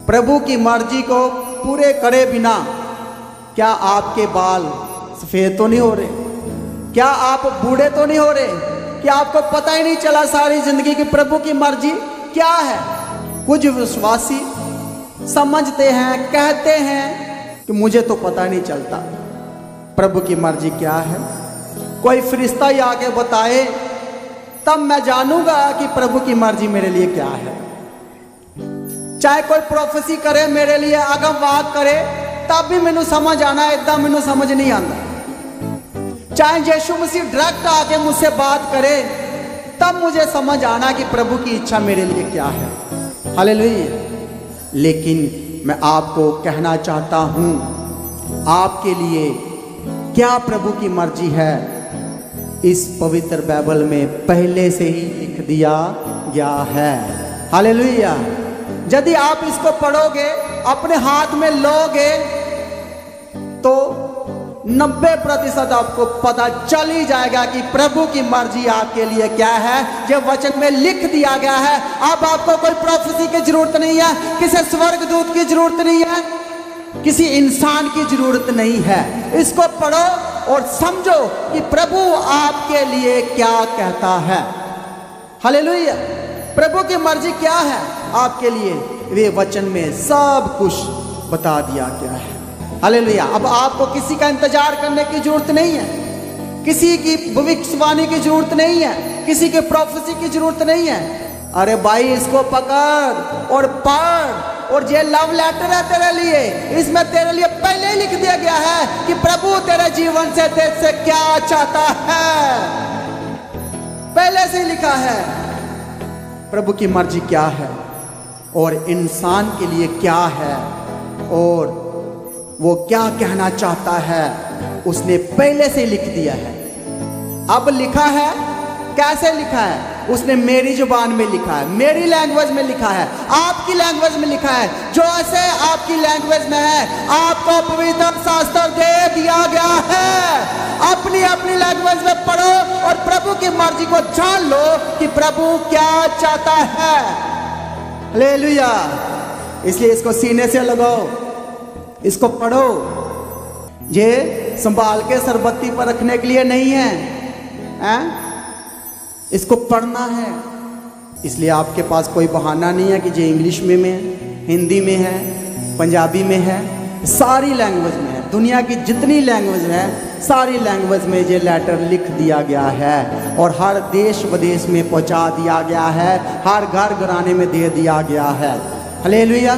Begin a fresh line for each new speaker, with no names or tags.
प्रभु की मर्जी को पूरे करे बिना क्या आपके बाल सफ़ेद तो नहीं हो रहे? क्या आप बूढ़े तो नहीं हो रहे? क्या आपको पता ही नहीं चला सारी जिंदगी की प्रभु की मर्जी क्या है? कुछ विश्वासी समझते हैं, कहते हैं कि मुझे तो पता नहीं चलता प्रभु की मर्जी क्या है। कोई फरिश्ता ही आके बताए तब मैं जानूंगा कि प्रभु की मर्जी मेरे लिए क्या है। चाहे कोई प्रोफेसी करे मेरे लिए, अगम वाक करे, तब भी मैनू समझ आना, एकदम मैनू समझ नहीं आता। चाहे यीशु मसीह डायरेक्ट आके मुझसे बात करे तब मुझे समझ आना कि प्रभु की इच्छा मेरे लिए क्या है। हालेलुया। लेकिन मैं आपको कहना चाहता हूं, आपके लिए क्या प्रभु की मर्जी है इस पवित्र बाइबल में पहले से ही लिख दिया गया है। हालेलुया। यदि आप इसको पढ़ोगे, अपने हाथ में लोगे, तो 90% आपको पता चल ही जाएगा कि प्रभु की मर्जी आपके लिए क्या है। जो वचन में लिख दिया गया है। अब आपको कोई प्रोफेसी की जरूरत नहीं है, किसी स्वर्गदूत की जरूरत नहीं है, किसी इंसान की जरूरत नहीं है। इसको पढ़ो और समझो कि प्रभु आपके लिए क्या कहता है। हालेलुया। प्रभु की मर्जी क्या है आपके लिए, वे वचन में सब कुछ बता दिया गया है। हालेलुया। अब आपको किसी का इंतजार करने की जरूरत नहीं है, किसी की भविष्यवाणी की जरूरत नहीं है, किसी के प्रोफेसी की जरूरत नहीं है। अरे भाई, इसको पकड़ और पढ़, और ये लव लेटर है तेरे लिए। इसमें तेरे लिए पहले ही लिख दिया गया है कि प्रभु तेरे जीवन से, तेरे से क्या चाहता है। पहले से ही लिखा है प्रभु की मर्जी क्या है और इंसान के लिए क्या है, और वो क्या कहना चाहता है, उसने पहले से लिख दिया है। अब लिखा है, कैसे लिखा है? उसने मेरी जुबान में लिखा है, मेरी लैंग्वेज में लिखा है, आपकी लैंग्वेज में लिखा है। जो ऐसे आपकी लैंग्वेज में है, आपको पवित्र शास्त्र दे दिया गया है। अपनी अपनी लैंग्वेज में पढ़ो और प्रभु की मर्जी को जान लो कि प्रभु क्या चाहता है। हालेलुया। इसलिए इसको सीने से लगाओ, इसको पढ़ो। ये संभाल के सरबत्ती पर रखने के लिए नहीं है, हैं? इसको पढ़ना है। इसलिए आपके पास कोई बहाना नहीं है कि ये इंग्लिश में है, हिंदी में है, पंजाबी में है, सारी लैंग्वेज में है। दुनिया की जितनी लैंग्वेज है, सारी लैंग्वेज में ये लेटर लिख दिया गया है और हर देश विदेश में पहुंचा दिया गया है, हर घर घराने में दे दिया गया है। हालेलुया।